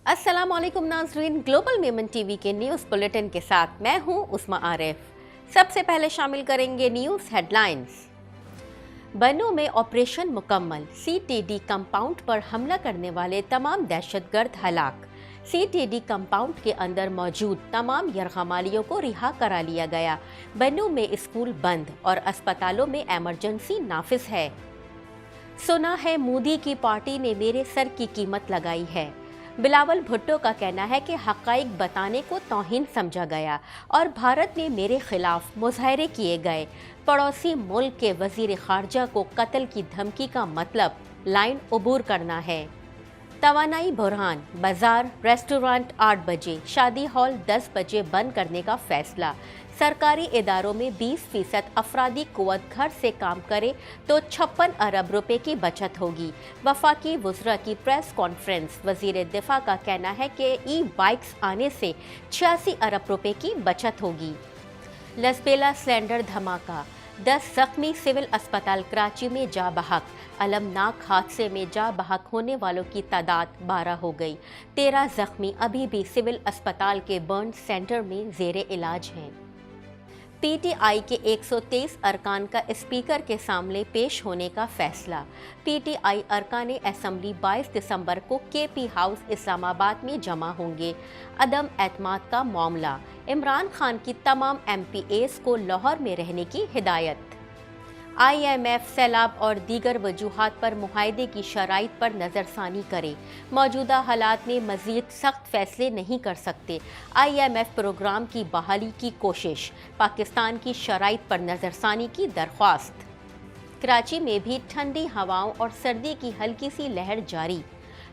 अस्सलाम वालेकुम नाज़रीन, ग्लोबल मेमन टीवी के न्यूज़ बुलेटिन के साथ मैं हूं उस्मा आरिफ। सबसे पहले शामिल करेंगे न्यूज़ हेडलाइंस। बन्नू में ऑपरेशन मुकम्मल, सीटीडी कंपाउंड पर हमला करने वाले तमाम दहशतगर्द हलाक। सीटीडी कंपाउंड के अंदर मौजूद तमाम यरगमालियों को रिहा करा लिया गया। बन्नू में स्कूल बंद और अस्पतालों में एमरजेंसी नाफिज है। सुना है मोदी की पार्टी ने मेरे सर की कीमत लगाई है। बिलावल भुट्टो का कहना है कि हक़ाइक़ बताने को तौहीन समझा गया और भारत में मेरे खिलाफ मुज़ाहरे किए गए। पड़ोसी मुल्क के वज़ीर ख़ारजा को कत्ल की धमकी का मतलब लाइन अबूर करना है। तवानाई बुरहान, बाज़ार रेस्टोरेंट 8 बजे, शादी हॉल 10 बजे बंद करने का फ़ैसला। सरकारी इदारों में 20% अफरादी क़ुव्वत घर से काम करे तो 56 अरब रुपए की बचत होगी। वफाकी वज़रा की प्रेस कॉन्फ्रेंस। वज़ीर दिफा का कहना है कि ई बाइक्स आने से 86 अरब रुपए की बचत होगी। लसबेला सिलेंडर धमाका, 10 जख्मी, सिविल अस्पताल कराची में जा बहक। अलमनाक हादसे में जा बहक होने वालों की तादाद 12 हो गई। 13 जख्मी अभी भी सिविल अस्पताल के बर्न सेंटर में ज़ेरे इलाज हैं। पीटीआई के 123 अरकान का स्पीकर के सामने पेश होने का फैसला। पीटीआई अरकान असम्बली 22 दिसंबर को केपी हाउस इस्लामाबाद में जमा होंगे। अदम एतमाद का मामला, इमरान खान की तमाम एमपीएस को लाहौर में रहने की हिदायत। IMF सैलाब और दीगर वजूहात पर मुआहदे की शराइत पर नज़रसानी करे। मौजूदा हालात में मज़ीद सख्त फैसले नहीं कर सकते। IMF प्रोग्राम की बहाली की कोशिश, पाकिस्तान की शराइत पर नज़रसानी की दरख्वास्त। कराची में भी ठंडी हवाओं और सर्दी की हल्की सी लहर जारी।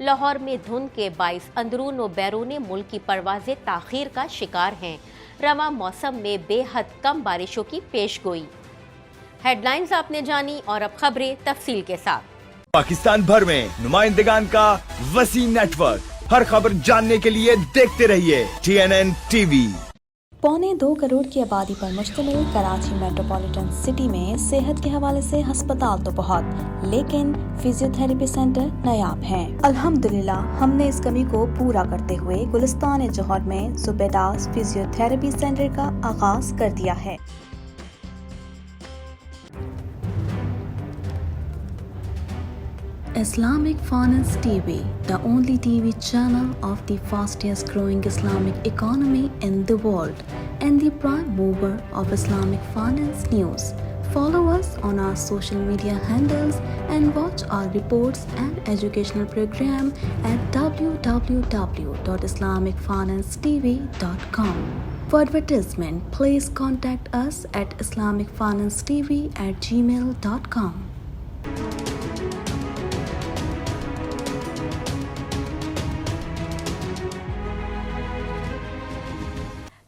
लाहौर में धुंध के बाइस अंदरून व बैरून मुल्क की परवाज़ें ताख़ीर का शिकार हैं। रवा मौसम में बेहद कम बारिशों की पेशगोई। हेडलाइंस आपने जानी और अब खबरें तफसील के साथ। पाकिस्तान भर में नुमाइंदगान का वसी नेटवर्क, हर खबर जानने के लिए देखते रहिए TNN TV। 1.25 करोड़ की आबादी पर मुश्तमिल कराची मेट्रोपॉलिटन सिटी में सेहत के हवाले से अस्पताल तो बहुत, लेकिन फिजियोथेरेपी सेंटर नायाब हैं। अल्हम्दुलिल्लाह हमने इस कमी को पूरा करते हुए गुलिस्तान जौहर में ज़ुबैदास फिजियोथेरेपी सेंटर का आगाज कर दिया है। Islamic Finance TV, the only TV channel of the fastest growing Islamic economy in the world and the prime mover of Islamic finance news. Follow us on our social media handles and watch our reports and educational program at www.islamicfinancetv.com. For advertisement, please contact us at islamicfinancetv@gmail.com.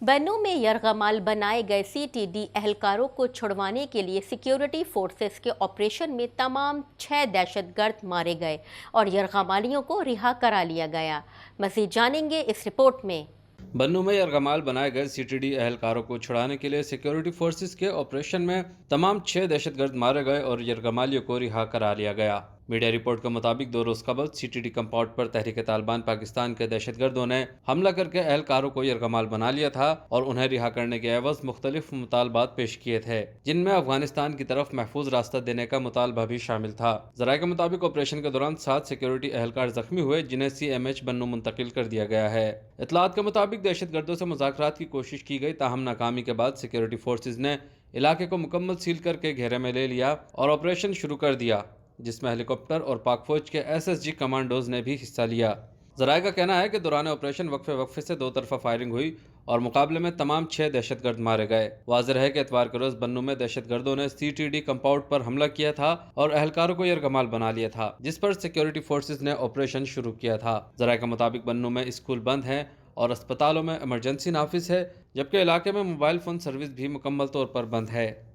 बन्नू में यरगमाल बनाए गए CTD एहलकारों को छुड़वाने के लिए security forces के operation में तमाम 6 दहशतगर्द मारे गए और यरगमालियों को रिहा करा लिया गया। मज़ीद जानेंगे इस रिपोर्ट में। बन्नू में यरगमाल बनाए गए सीटीडी एहलकारों को छुड़ाने के लिए सिक्योरिटी फोर्सेस के ऑपरेशन में तमाम 6 दहशतगर्द मारे गए और यरगमालियों को रिहा करा लिया गया। मीडिया रिपोर्ट के मुताबिक 2 रोज़ कबल सीटीडी कंपाउंड पर तहरीक तालिबान पाकिस्तान के दहशतगर्दों ने हमला करके एहलकारों को यरगमाल बना लिया था और उन्हें रिहा करने के एवज मुख्तलिफ मुतालबात पेश किए थे, जिनमें अफगानिस्तान की तरफ महफूज रास्ता देने का मुतालबा भी शामिल था। ज़राए के मुताबिक ऑपरेशन के दौरान 7 सिक्योरिटी एहलकार जख्मी हुए, जिन्हें CMH बन्नू मुंतकिल कर दिया गया है। इतलात के मुताबिक दहशतगर्दों से मुज़ाकरात की कोशिश की गई, ताहम नाकामी के बाद सिक्योरिटी फोर्सेज ने इलाके को मुकम्मल सील करके घेरे में ले लिया और ऑपरेशन शुरू कर दिया, जिसमें हेलीकॉप्टर और पाक फौज के SSG कमांडोज ने भी हिस्सा लिया। ज़राए का कहना है कि दौरान ऑपरेशन वक्फे से 2 तरफा फायरिंग हुई और मुकाबले में तमाम 6 दहशतगर्द मारे गए। वाज़ेह है कि इतवार के रोज़ बन्नू में दहशतगर्दों ने सीटीडी कंपाउंड पर हमला किया था और एहलकारों को यरगमाल बना लिया था, जिस पर सिक्योरिटी फोर्सेज ने ऑपरेशन शुरू किया था। ज़राए के मुताबिक बन्नू में स्कूल बंद हैं और अस्पतालों में इमरजेंसी नाफिज है, जबकि इलाके में मोबाइल फ़ोन सर्विस भी मुकम्मल तौर पर बंद है।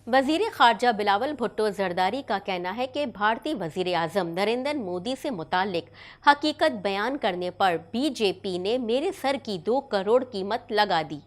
वज़ीर ख़ारजा बिलावल भुट्टो ज़रदारी का कहना है कि भारतीय वज़ीर आज़म नरेंद्र मोदी से मुताल्लिक हकीकत बयान करने पर बीजेपी ने मेरे सर की 2 करोड़ कीमत लगा दी।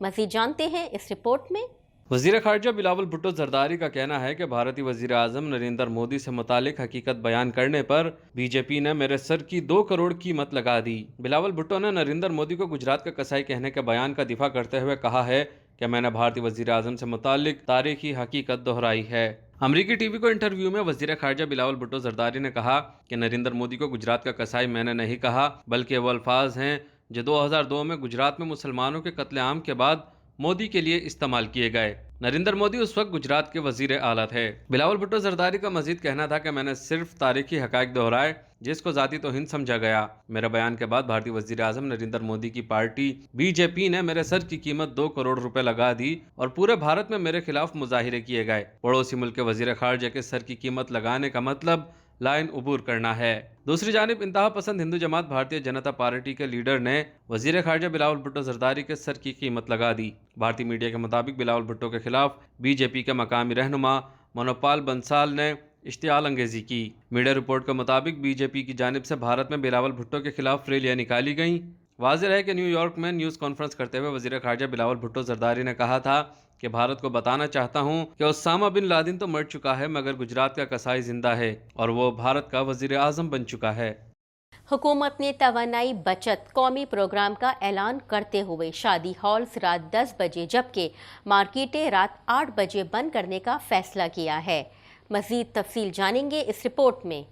मज़ीद जानते हैं इस रिपोर्ट में। वजीर खारजा बिलावल भुट्टो जरदारी का कहना है कि भारतीय वजीर आजम नरेंद्र मोदी से मुतालिक हकीकत बयान करने पर बीजेपी ने मेरे सर की 2 करोड़ कीमत लगा दी। बिलावल भुट्टो ने नरेंद्र मोदी को गुजरात का कसाई कहने के बयान का दिफा करते हुए कहा है कि मैंने भारतीय वजीर आजम से मुतालिक तारीखी हकीकत दोहराई है। अमरीकी टीवी को इंटरव्यू में वजीर खारजा बिलावल भुट्टो जरदारी ने कहा कि नरेंद्र मोदी को गुजरात का कसाई मैंने नहीं कहा, बल्कि वो अल्फाज हैं जो 2002 में गुजरात में मुसलमानों के कत्लेआम के बाद मोदी के लिए इस्तेमाल किए गए। नरेंद्र मोदी उस वक्त गुजरात के वजीर आला थे। बिलावल भुट्टो जरदारी का मजीद कहना था कि मैंने सिर्फ तारीखी हकायक दोहराए जिसको जाती तौहीन समझा गया। मेरे बयान के बाद भारतीय वजीर आजम नरेंद्र मोदी की पार्टी बीजेपी ने मेरे सर की कीमत 2 करोड़ रुपए लगा दी और पूरे भारत में मेरे खिलाफ मुजाहिरे किए गए। पड़ोसी मुल्क के वजीर खारजा के सर की कीमत लगाने का मतलब लाइन उबूर करना है। दूसरी जानिब इंतहा पसंद हिंदू जमात भारतीय जनता पार्टी के लीडर ने वजीर खारजा बिलावल भुट्टो जरदारी के सर की कीमत लगा दी। भारतीय मीडिया के मुताबिक बिलावल भुट्टो के खिलाफ बीजेपी के मकामी रहनुमा मनोपाल बंसाल ने इश्तियाल अंगेजी की। मीडिया रिपोर्ट के मुताबिक बीजेपी की जानिब से भारत में बिलावल भुट्टो के खिलाफ रैलियां निकाली गईं। वाज़ेह है कि न्यूयॉर्क में न्यूज़ कॉन्फ्रेंस करते हुए वजीर खारजा बिलावल भुट्टो जरदारी ने कहा था कि भारत को बताना चाहता हूं कि उसामा बिन लादेन तो मर चुका है मगर गुजरात का कसाई जिंदा है और वो भारत का वजीर आजम बन चुका है। हुकूमत ने तवानाई बचत कौमी प्रोग्राम का ऐलान करते हुए शादी हॉल्स रात 10 बजे जबकि मार्केटें रात 8 बजे बंद करने का फैसला किया है। मजीद तफसील जानेंगे इस रिपोर्ट में।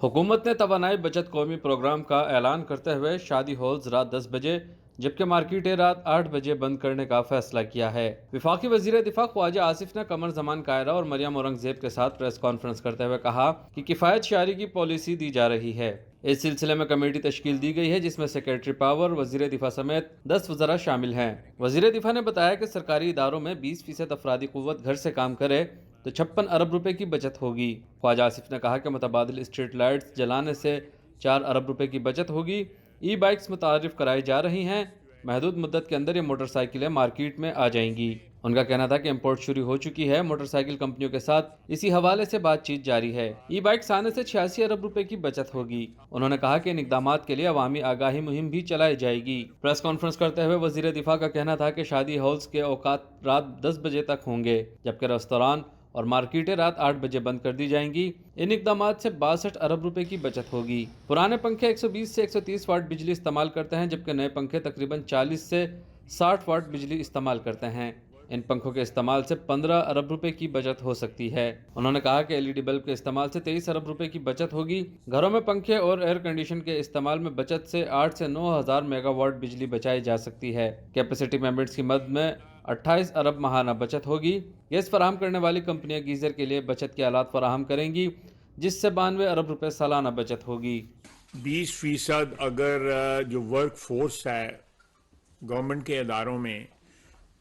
हुकूमत ने तवानाई बचत कौमी प्रोग्राम का ऐलान करते हुए शादी हॉल्स रात 10 बजे जबकि मार्केटें रात 8 बजे बंद करने का फैसला किया है। वफाकी वजीर दिफा ख्वाजा आसिफ ने कमर जमान कायरा और मरियम औरंगजेब के साथ प्रेस कॉन्फ्रेंस करते हुए कहा कि किफ़ायत शारी की पॉलिसी दी जा रही है। इस सिलसिले में कमेटी तश्कील दी गई है जिसमें सेक्रेटरी पावर, वजीर दिफा समेत 10 वज़रा शामिल हैं। वजीर दिफा ने बताया कि सरकारी इदारों में 20% अफरादी कुव्वत घर से काम करे तो 56 अरब रुपए की बचत होगी। ख्वाजा आसिफ ने कहा कि मुतबादिल स्ट्रीट लाइट्स जलाने से 4 अरब रुपए की बचत होगी। ई बाइक्स मुतारिफ कराई जा रही हैं। महदूद मुद्दत के अंदर ये मोटरसाइकिलें मार्केट में आ जाएंगी। उनका कहना था कि इंपोर्ट शुरू हो चुकी है। मोटरसाइकिल कंपनियों के साथ इसी हवाले से बातचीत जारी है। ई बाइक्स आने से 86 अरब रुपए की बचत होगी। उन्होंने कहा कि इन इक़दामात के लिए अवामी आगाही मुहिम भी चलाई जाएगी। प्रेस कॉन्फ्रेंस करते हुए वजीर दिफा का कहना था कि शादी हॉल्स के औकात रात 10 बजे तक होंगे जबकि रेस्तरान और मार्केटें रात 8 बजे बंद कर दी जाएंगी। इन इक़दामात से 62 अरब रुपए की बचत होगी। पुराने पंखे 120 से 130 वाट बिजली इस्तेमाल करते हैं जबकि नए पंखे तकरीबन 40 से 60 वाट बिजली इस्तेमाल करते हैं। इन पंखों के इस्तेमाल से 15 अरब रुपए की बचत हो सकती है। उन्होंने कहा कि LED बल्ब के इस्तेमाल से 23 अरब रुपए की बचत होगी। घरों में पंखे और एयर कंडीशन के इस्तेमाल में बचत से 8 से 9,000 मेगावाट बिजली बचाई जा सकती है। कैपेसिटी मेंबर्स की मद में 28 अरब माहाना बचत होगी। गैस फराहम करने वाली कंपनियां गीजर के लिए बचत के आलात फराहम करेंगी जिससे 92 अरब रुपए सालाना बचत होगी। 20% अगर जो वर्क फोर्स है गवर्नमेंट के इदारों में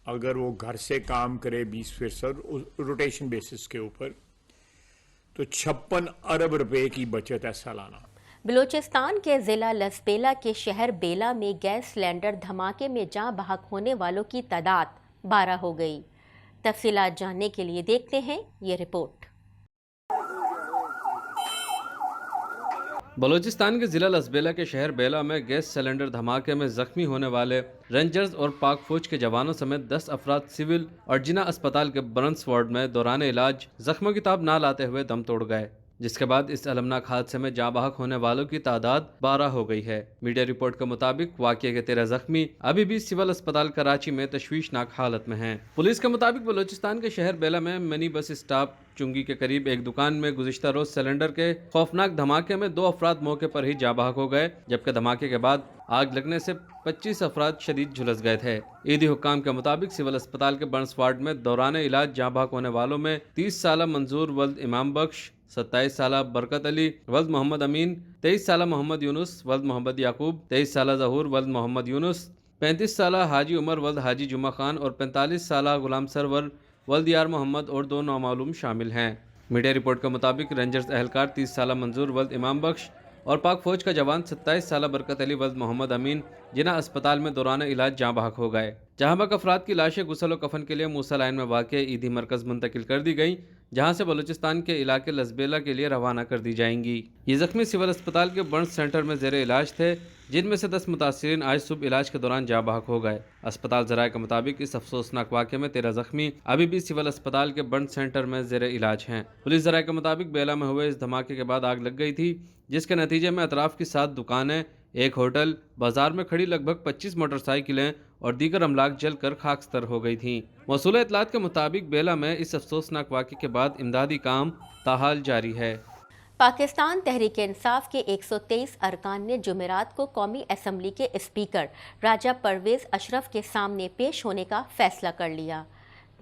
अगर वो घर से काम करे 20% रोटेशन बेसिस के ऊपर तो 56 अरब रुपए की बचत है सालाना। बलूचिस्तान के ज़िला लसबेला के शहर बेला में गैस सिलेंडर धमाके में जाँ बहक होने वालों की तादाद 12 हो गई। तफसीलात जानने के लिए देखते हैं ये रिपोर्ट। बलूचिस्तान के ज़िला लसबेला के शहर बेला में गैस सिलेंडर धमाके में जख्मी होने वाले रेंजर्स और पाक फौज के जवानों समेत 10 अफराद सिविल और जिना अस्पताल के बरंस वार्ड में दौरान इलाज जख्मों की ताब ना लाते हुए दम तोड़ गए, जिसके बाद इस अलमनाक हादसे में जाँ बहक होने वालों की तादाद 12 हो गई है। मीडिया रिपोर्ट के मुताबिक वाक़ये के 13 जख्मी अभी भी सिविल अस्पताल कराची में तशवीशनाक हालत में हैं। पुलिस के मुताबिक बलूचिस्तान के शहर बेला में मिनी बस स्टॉप चुंगी के करीब एक दुकान में गुज़िश्ता रोज सिलेंडर के खौफनाक धमाके में 2 अफराद मौके पर ही जाँ बहक हो गए जबकि धमाके के बाद आग लगने से 25 अफराद शदीद झुलस गए थे। ईदी हुक्काम के मुताबिक सिविल अस्पताल के बर्न्स वार्ड में दौरान इलाज जाँ बहक होने वालों में 30 साला मंजूर वल्द इमाम बख्श, 27 साला बरकत अली वल्द मोहम्मद अमीन, 23 साला मोहम्मद यूनुस वल्द मोहम्मद याकूब, 23 साला जहूर वल्द मोहम्मद यूनुस, 35 साला हाजी उमर वल्द हाजी जुमा खान और 45 साला गुलाम सरवर वल्द यार मोहम्मद और 2 नामालूम शामिल हैं। मीडिया रिपोर्ट के मुताबिक रेंजर्स एहलकार 30 साला मंजूर वल्द इमाम बख्श और पाक फौज का जवान 27 साला बरकत अली वल्द मोहम्मद अमीन जिन्हें अस्पताल में दौरान इलाज जाँ बहक हो गए। जहाँ बहक अफराद की लाशें गुसल और कफन के लिए मूसा लाइन में वाक़ ईदी मरकज़ मुंतकिल कर दी गई, जहाँ से बलूचिस्तान के इलाके लसबेला के लिए रवाना कर दी जाएंगी। ये जख्मी सिविल अस्पताल के बर्न्स सेंटर में ज़ेर इलाज थे, जिनमें से 10 मुतासिरीन आज सुबह इलाज के दौरान जाँ बहक हो गए। अस्पताल ज़राए के मुताबिक इस अफसोसनाक वाक़े में 13 जख्मी अभी भी सिविल अस्पताल के बर्न्स सेंटर में ज़ेर इलाज हैं। पुलिस ज़राए के मुताबिक बेला में हुए इस धमाके के बाद आग लग गई थी, जिसके नतीजे में अतराफ की 7 दुकानें, एक होटल, बाजार में खड़ी लगभग 25 मोटरसाइकिलें और दीगर अमलाक जलकर खाकस्तर हो गई थीं। मौसूल इत्तलात के मुताबिक बेला में इस अफसोसनाक वाक़े के बाद इमदादी काम ताहाल जारी है। पाकिस्तान तहरीक इंसाफ के 123 अरकान ने जुमेरात को कौमी असम्बली के स्पीकर राजा परवेज़ अशरफ के सामने पेश होने का फैसला कर लिया।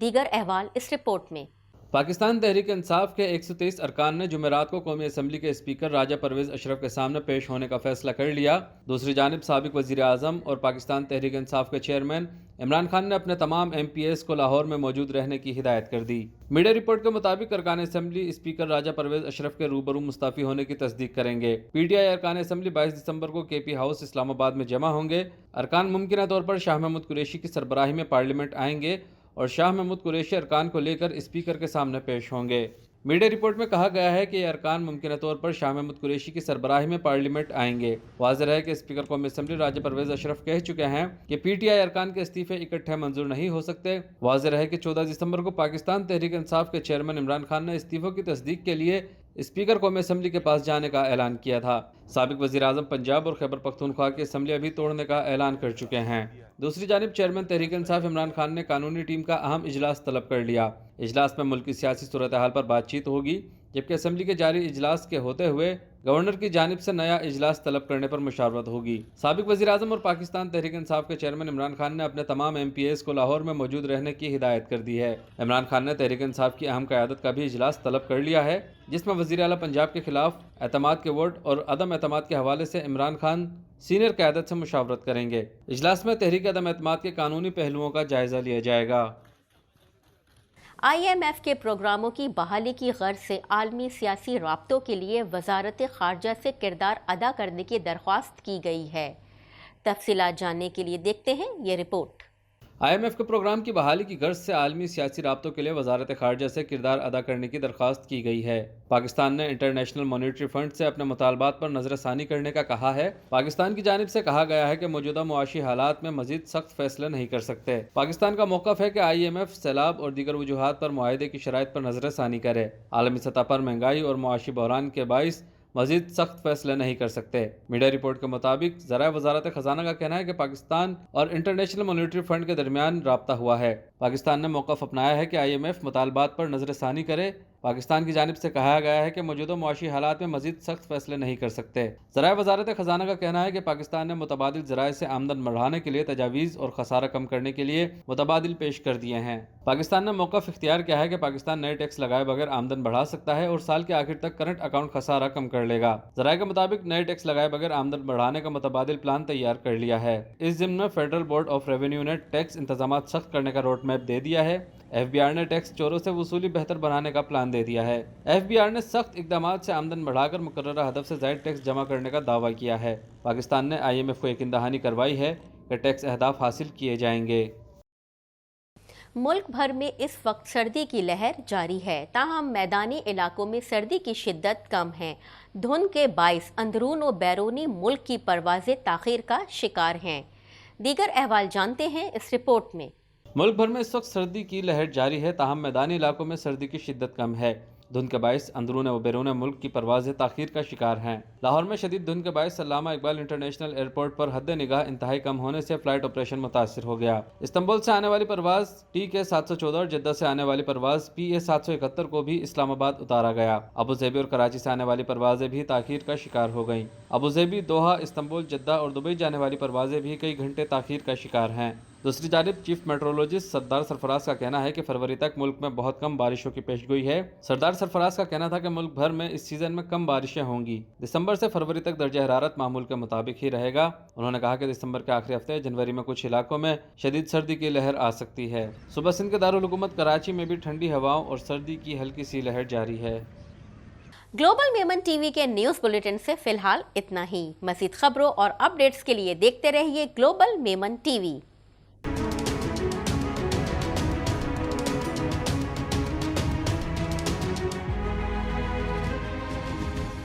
दीगर अहवाल इस रिपोर्ट में। पाकिस्तान तहरीक इंसाफ के 123 अरकान ने जुमेरात को कौमी असम्बली के स्पीकर राजा परवेज़ अशरफ के सामने पेश होने का फैसला कर लिया। दूसरी जानिब साबिक वज़ीर आज़म और पाकिस्तान तहरीक इंसाफ के चेयरमैन इमरान खान ने अपने तमाम MPs को लाहौर में मौजूद रहने की हिदायत कर दी। मीडिया रिपोर्ट के मुताबिक अरकान असम्बली स्पीकर राजा परवेज़ अशरफ के रूबरू मुस्तफ़ी होने की तस्दीक करेंगे। PTI अरकान असम्बली 22 दिसंबर को KP हाउस इस्लामाबाद में जमा होंगे। अरकान मुमकिन तौर पर शाह महमूद कुरैशी की सरबराही में पार्लियामेंट आएंगे और शाह महमूद कुरैशी अरकान को लेकर स्पीकर के सामने पेश होंगे। मीडिया रिपोर्ट में कहा गया है कि ये अरकान मुमकिन तौर पर शाह महमूद कुरैशी की सरबराही में पार्लियामेंट आएंगे। वाज़ेह है कि स्पीकर कौमी असम्बली राजा परवेज़ अशरफ कह चुके हैं कि PTI अरकान के इस्तीफे इकट्ठे मंजूर नहीं हो सकते। वाज़ेह है कि 14 दिसंबर को पाकिस्तान तहरीक इंसाफ के चेयरमैन इमरान खान ने इस्तीफों की तस्दीक के लिए स्पीकर कौमी असम्बली के पास जाने का ऐलान किया था। साबिक वज़ीर आज़म पंजाब और खैबर पख्तूनख्वा की असम्बली अभी तोड़ने का ऐलान कर चुके हैं। दूसरी जानिब चेयरमैन तहरीक इंसाफ इमरान खान ने कानूनी टीम का अहम इजलास तलब कर लिया। इजलास में मुल्क की सियासी सूरत हाल पर बातचीत होगी, जबकि असम्बली के जारी इजलास के होते हुए गवर्नर की जानिब से नया इजलास तलब करने पर मुशावरत होगी। साबिक वज़ीर आज़म और पाकिस्तान तहरीक इंसाफ के चेयरमैन इमरान खान ने अपने तमाम MPs को लाहौर में मौजूद रहने की हिदायत कर दी है। इमरान खान ने तहरीक इंसाफ की अहम क़यादत का भी इजलास तलब कर लिया है, जिसमें वज़ीर आला पंजाब के खिलाफ एतमाद के वोट और अदम एतमाद के हवाले से इमरान खान सीनियर क़यादत से मुशावरत करेंगे। इजलास में तहरीक अदम एतमाद के कानूनी पहलुओं का जायज़ा लिया जाएगा। IMF के प्रोग्रामों की बहाली की गर्ज से आलमी सियासी राब्तों के लिए वजारत ख़ारजा से किरदार अदा करने की दरख्वास्त की गई है। तफसीलात जानने के लिए देखते हैं ये रिपोर्ट। IMF के प्रोग्राम की बहाली की गर्ज से आलमी सियासी राब्तों के लिए वजारत ख़ारजा से किरदार अदा करने की दरख्वास्त की गई है। पाकिस्तान ने इंटरनेशनल मॉनिटरी फंड से अपने मुतालबात पर नज़रसानी करने का कहा है। पाकिस्तान की जानिब से कहा गया है कि मौजूदा मुआशी हालात में मजीद सख्त फैसले नहीं कर सकते। पाकिस्तान का मौक़िफ़ है कि IMF सैलाब और दीगर वजूहात पर मुआहदे की शराइत पर नज़रसानी करे। आलमी सतह पर महंगाई और मुआशी बहरान के बाइस मजीद सख्त फैसले नहीं कर सकते। मीडिया रिपोर्ट के मुताबिक ज़राए वजारत ख़जाना का कहना है कि पाकिस्तान और इंटरनेशनल मॉनिटरी फंड के दरमियान राब्ता हुआ है। पाकिस्तान ने मौक़िफ़ अपनाया है कि IMF मुतालबात पर नज़रसानी करे। पाकिस्तान की जानिब से कहा गया है कि मौजूदा मुआशी हालात में मजीद सख्त फैसले नहीं कर सकते। ज़राए वजारत ख़जाना का कहना है कि पाकिस्तान ने मुतबादिल ज़राए से आमदन बढ़ाने के लिए तजावीज़ और खसारा कम करने के लिए मुतबादिल पेश कर दिए हैं। पाकिस्तान ने मौक़िफ़ इख्तियार किया है कि पाकिस्तान नए टैक्स लगाए बगैर आमदन बढ़ा सकता है और साल के आखिर तक करंट अकाउंट खसारा कम कर लेगा। ज़राए के मुताबिक नए टैक्स लगाए बगैर आमदन बढ़ाने का मुतबादिल प्लान तैयार कर लिया है। इस ज़िम्न में फेडरल बोर्ड ऑफ रेवेन्यू ने टैक्स इंतजाम सख्त करने का रोड मैप दे दिया है। FBR ने टैक्स चोरों से वसूली बेहतर बनाने का प्लान दे दिया है। FBR ने सख्त इकदाम से आमदन बढ़ाकर मुकर्ररा हदफ से ज़ायद टैक्स जमा करने का दावा किया है। पाकिस्तान ने IMF को यकीन दहानी करवाई है कि टैक्स अहदाफ हासिल किए जाएंगे। मुल्क भर में इस वक्त सर्दी की लहर जारी है, ताहम मैदानी इलाकों में सर्दी की शिद्दत कम है। धुंध के बाइस अंदरून व बैरूनी मुल्क की परवाज़ें ताख़ीर का शिकार हैं। दीगर अहवाल जानते हैं इस रिपोर्ट में। मुल्क भर में इस वक्त सर्दी की लहर जारी है, ताहम मैदानी इलाकों में सर्दी की शिद्दत कम है। धुंध के बायस अंदरून व बैरून मुल्क की परवाज़ें ताख़ीर का शिकार हैं। लाहौर में शदीद धुंध के बायस अल्लामा इकबाल इंटरनेशनल एयरपोर्ट पर हद निगाह इंतहाई कम होने से फ़्लाइट ऑपरेशन मुतासिर हो गया। इस्तांबुल से आने वाली परवाज़ TK 714 और जद्दा से आने वाली परवाज़ PA 771 को भी इस्लामाबाद उतारा गया। अबूज़ेबी और कराची से आने वाली परवाज़ें भी ताख़ीर का शिकार हो गईं। अबूज़ेबी, दोहा, इस्तांबुल, जद्दा और दुबई जाने वाली परवाज़ें भी कई घंटे ताख़ीर का शिकार हैं। दूसरी जानिब चीफ मेट्रोलॉजिस्ट सरदार सरफराज का कहना है कि फरवरी तक मुल्क में बहुत कम बारिशों की पेशगोई है। सरदार सरफराज का कहना था कि मुल्क भर में इस सीज़न में कम बारिशें होंगी। दिसंबर से फरवरी तक दर्जा हरारत मामूल के मुताबिक ही रहेगा। उन्होंने कहा कि दिसंबर के आखिरी हफ्ते जनवरी में कुछ इलाकों में शदीद सर्दी की लहर आ सकती है। सुबह सिंध के दारुल हुकूमत कराची में भी ठंडी हवाओं और सर्दी की हल्की सी लहर जारी है। ग्लोबल मेमन टीवी के न्यूज़ बुलेटिन से फिलहाल इतना ही। मज़ीद खबरों और अपडेट्स के लिए देखते रहिए ग्लोबल मेमन टीवी।